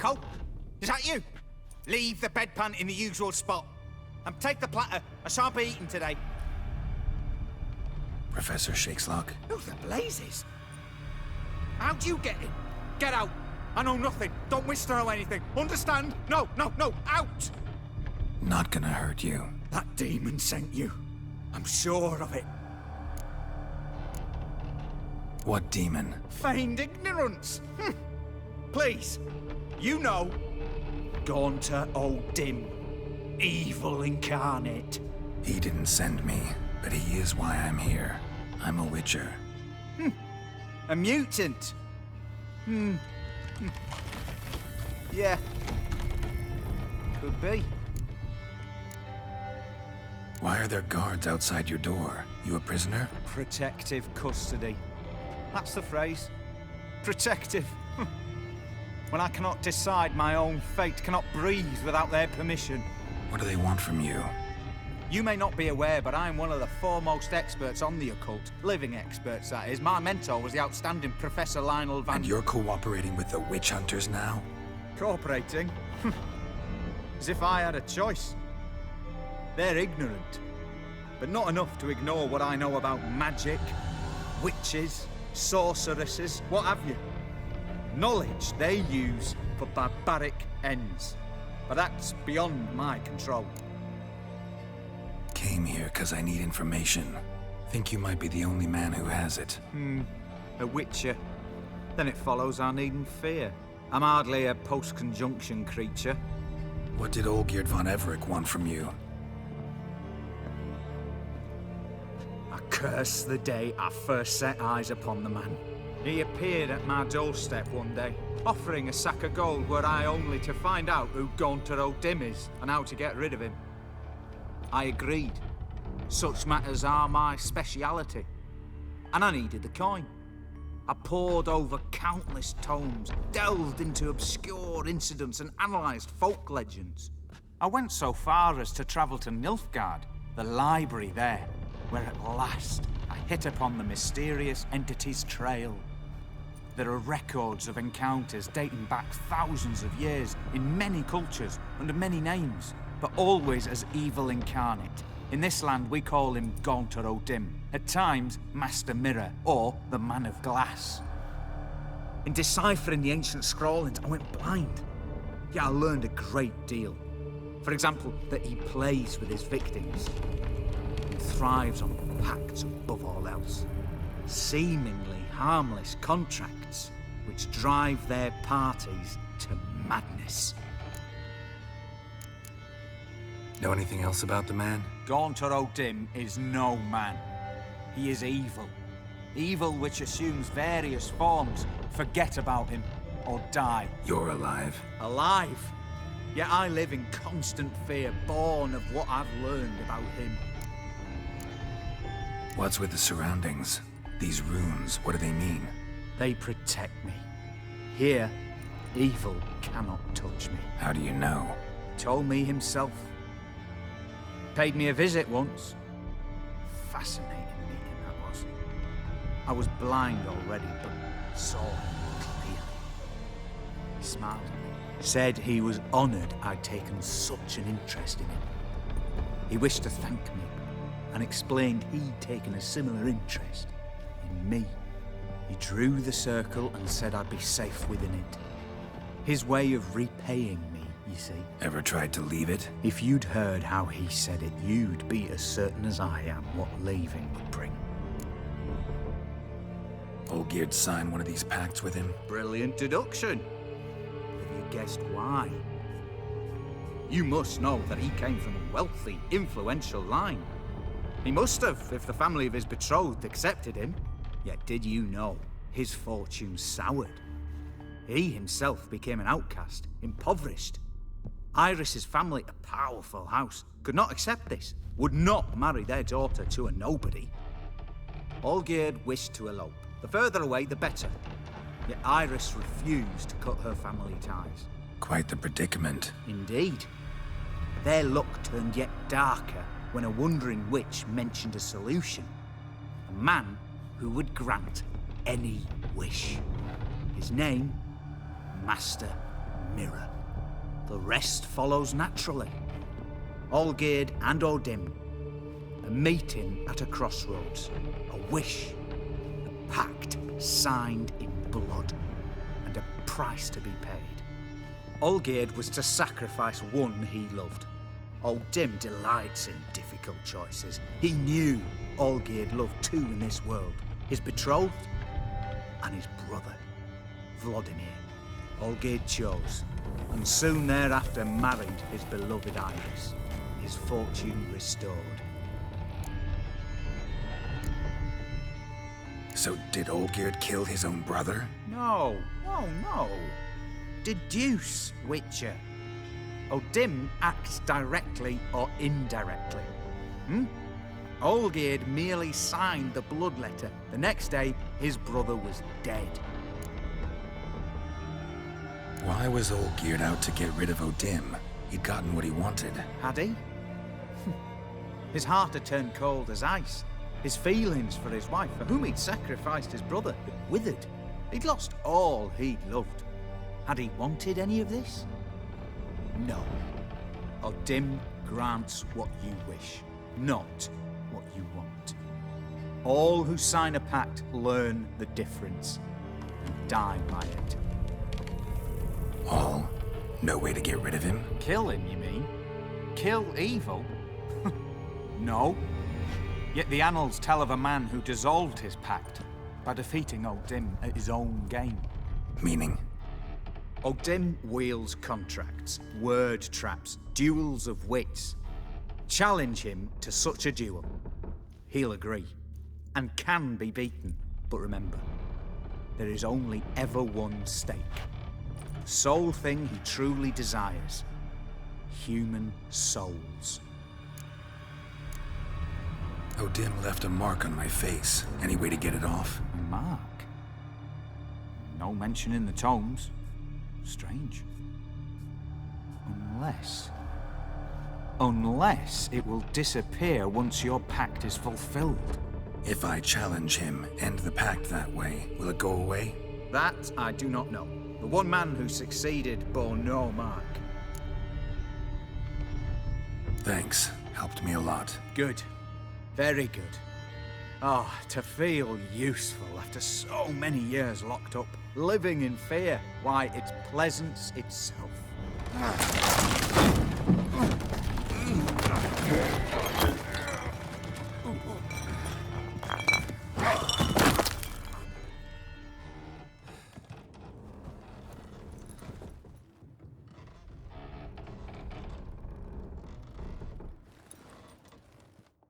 Marco? Is that you? Leave the bedpan in the usual spot. And take the platter. I shan't be eating today. Professor Shakeslock? Who the blazes? How'd you get in? Get out. I know nothing. Don't wish to know anything. Understand? No, no, no. Out! Not gonna hurt you. That demon sent you. I'm sure of it. What demon? Feigned ignorance. Please. You know. Gaunter O'Dim. Evil incarnate. He didn't send me, but he is why I'm here. I'm a witcher. A mutant. Yeah. Could be. Why are there guards outside your door? You a prisoner? Protective custody. That's the phrase. Protective. When I cannot decide my own fate, cannot breathe without their permission. What do they want from you? You may not be aware, but I'm one of the foremost experts on the occult. Living experts, that is. My mentor was the outstanding Professor Lionel Van... And you're cooperating with the witch hunters now? Cooperating? As if I had a choice. They're ignorant, but not enough to ignore what I know about magic, witches, sorceresses, what have you. Knowledge they use for barbaric ends. But that's beyond my control. Came here because I need information. Think you might be the only man who has it. A witcher. Then it follows I needn't fear. I'm hardly a post-conjunction creature. What did Olgierd von Everec want from you? I curse the day I first set eyes upon the man. He appeared at my doorstep one day, offering a sack of gold were I only to find out who Gaunter O'Dim is and how to get rid of him. I agreed. Such matters are my speciality. And I needed the coin. I pored over countless tomes, delved into obscure incidents and analysed folk legends. I went so far as to travel to Nilfgaard, the library there, where at last I hit upon the mysterious entity's trail. There are records of encounters dating back thousands of years in many cultures under many names, but always as evil incarnate. In this land, we call him Gaunter O'Dim, at times Master Mirror, or the Man of Glass. In deciphering the ancient scrawlings, I went blind. Yet I learned a great deal. For example, that he plays with his victims and thrives on pacts above all else. Seemingly harmless contracts which drive their parties to madness. Know anything else about the man? Gaunter O'Dim is no man. He is evil. Evil which assumes various forms. Forget about him, or die. You're alive. Alive? Yet I live in constant fear, born of what I've learned about him. What's with the surroundings? These runes, what do they mean? They protect me. Here, evil cannot touch me. How do you know? Told me himself. Paid me a visit once. Fascinating meeting that was. I was blind already, but saw him clearly. He smiled at me. Said he was honoured I'd taken such an interest in him. He wished to thank me, and explained he'd taken a similar interest in me. He drew the circle and said I'd be safe within it. His way of repaying me, you see. Ever tried to leave it? If you'd heard how he said it, you'd be as certain as I am what leaving would bring. Olgierd signed one of these pacts with him? Brilliant deduction. Have you guessed why? You must know that he came from a wealthy, influential line. He must have, if the family of his betrothed accepted him. Yet did you know his fortune soured? He himself became an outcast, impoverished. Iris's family, a powerful house, could not accept this, would not marry their daughter to a nobody. Olgierd wished to elope. The further away, the better. Yet Iris refused to cut her family ties. Quite the predicament. Indeed. Their luck turned yet darker when a wandering witch mentioned a solution. A man who would grant any wish. His name, Master mirror. The rest follows naturally. Olgierd and Odin, a meeting at a crossroads, a wish, a pact signed in blood, and a price to be paid. Olgierd was to sacrifice one he loved. Odin delights in difficult choices. He knew Olgierd loved two in this world, his betrothed and his brother, Vladimir. Olgierd chose, and soon thereafter married his beloved Iris, his fortune restored. So did Olgierd kill his own brother? No. Deduce, Witcher. Odin acts directly or indirectly. Olgierd merely signed the blood letter. The next day, his brother was dead. Why was Olgierd out to get rid of Odin? He'd gotten what he wanted. Had he? His heart had turned cold as ice. His feelings for his wife, for whom he'd sacrificed his brother, had withered. He'd lost all he'd loved. Had he wanted any of this? No. Odin grants what you wish, not what you want. All who sign a pact learn the difference and die by it. All? No way to get rid of him? Kill him, you mean? Kill evil? No. Yet the annals tell of a man who dissolved his pact by defeating Odin at his own game. Meaning? Odin wields contracts, word traps, duels of wits. Challenge him to such a duel. He'll agree, and can be beaten. But remember, there is only ever one stake. The sole thing he truly desires. Human souls. Odin left a mark on my face. Any way to get it off? A mark? No mention in the tomes. Strange. Unless it will disappear once your pact is fulfilled. If I challenge him, end the pact that way, will it go away? That I do not know. The one man who succeeded bore no mark. Thanks. Helped me a lot. Good. Very good. Oh, to feel useful after so many years locked up, living in fear. Why, it's pleasance itself.